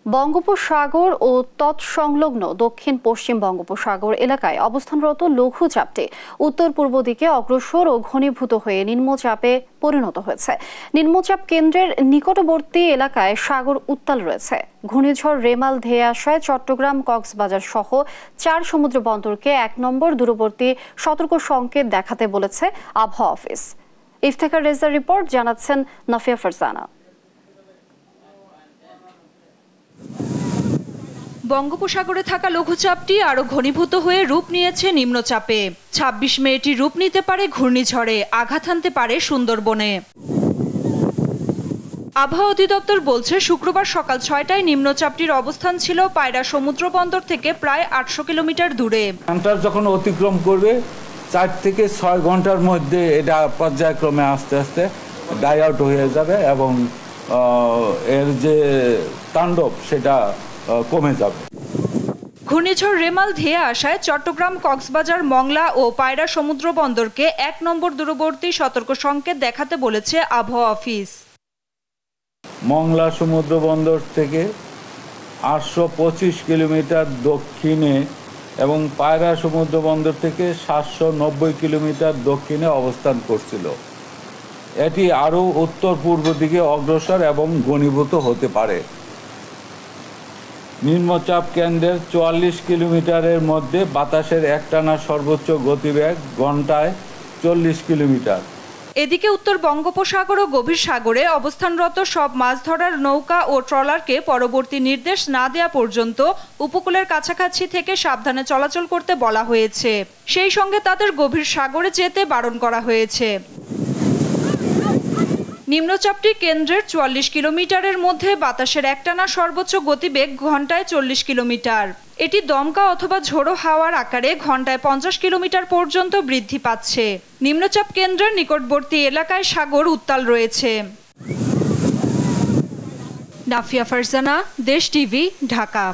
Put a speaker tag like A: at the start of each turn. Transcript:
A: বঙ্গোপসাগর ও তৎসংলগ্ন দক্ষিণ পশ্চিম বঙ্গোপসাগর এলাকায় অবস্থানরত লঘুচাপটি উত্তর পূর্ব দিকে অগ্রসর ও ঘনীভূত হয়ে নিম্নচাপে পরিণত হয়েছে। নিম্নচাপ কেন্দ্রের নিকটবর্তী এলাকায় সাগর উত্তাল রয়েছে। ঘূর্ণিঝড় রেমাল ধেয়ে আসায় চট্টগ্রাম, কক্সবাজার সহ 4 সমুদ্র বন্দরকে 1 নম্বর দূরবর্তী সতর্ক সংকেত দেখাতে বলেছে আবহাওয়া অফিস। ইফতেখার রেজার রিপোর্ট, জানাচ্ছেন নাফিয়া ফারজানা।
B: বঙ্গোপসাগরে থাকা লঘুচাপটি আরও ঘনীভূত হয়ে রূপ নিয়েছে নিম্নচাপে। 26 মে এটি রূপ নিতে পারে ঘূর্ণিঝড়ে, আঘাত হানতে পারে সুন্দরবনে। আবহাওয়া অধিদপ্তর বলছে, শুক্রবার সকাল 6টায় নিম্নচাপটির অবস্থান ছিল পায়রা সমুদ্র বন্দর থেকে প্রায় 800 কিলোমিটার দূরে।
C: যখন অতিক্রম করবে 4 থেকে 6 ঘন্টার মধ্যে এটা পর্যায়ক্রমে আস্তে আস্তে ডাই আউট হয়ে যাবে এবং এর যে তাণ্ডব সেটা কমে যাবে।
B: ঘূর্ণিঝড় রেমাল ধেয়ে আসায় চট্টগ্রাম, কক্সবাজার, মংলা ও পায়রা সমুদ্র বন্দরকে 1 নম্বর দূরবর্তী সতর্ক সংকেত দেখাতে বলেছে আবহাওয়া অফিস।
C: মংলা সমুদ্র বন্দর থেকে 825 কিলোমিটার দক্ষিণে এবং পায়রা সমুদ্র বন্দর থেকে 790 কিলোমিটার দক্ষিণে অবস্থান করছিল। এটি আরও উত্তর পূর্ব দিকে অগ্রসর এবং ঘনীভূত হতে পারে। নিম্নচাপ কেন্দ্রের 44 কিলোমিটারের মধ্যে বাতাসের একটানা সর্বোচ্চ গতিবেগ ঘন্টায় 40 কিলোমিটার।
B: এদিকে উত্তর বঙ্গোপসাগর ও গভীর সাগরে অবস্থানরত সব মাছ ধরার নৌকা ও ট্রলারকে পরবর্তী নির্দেশ না দেওয়া পর্যন্ত উপকূলের কাছাকাছি থেকে সাবধানে চলাচল করতে বলা হয়েছে। সেই সঙ্গে তাদের গভীর সাগরে যেতে বারণ করা হয়েছে। নিম্নচাপটি কেন্দ্রের 44 কিলোমিটারের মধ্যে বাতাসের একটানা সর্বোচ্চ গতিবেগ ঘন্টায় 40 কিলোমিটার। এটি দমকা অথবা ঝোড়ো হাওয়ার আকারে ঘন্টায় 50 কিলোমিটার পর্যন্ত বৃদ্ধি পাচ্ছে। নিম্নচাপ কেন্দ্রের নিকটবর্তী এলাকায় সাগর উত্তাল রয়েছে। নাফিয়া ফারজানা, দেশ টিভি, ঢাকা।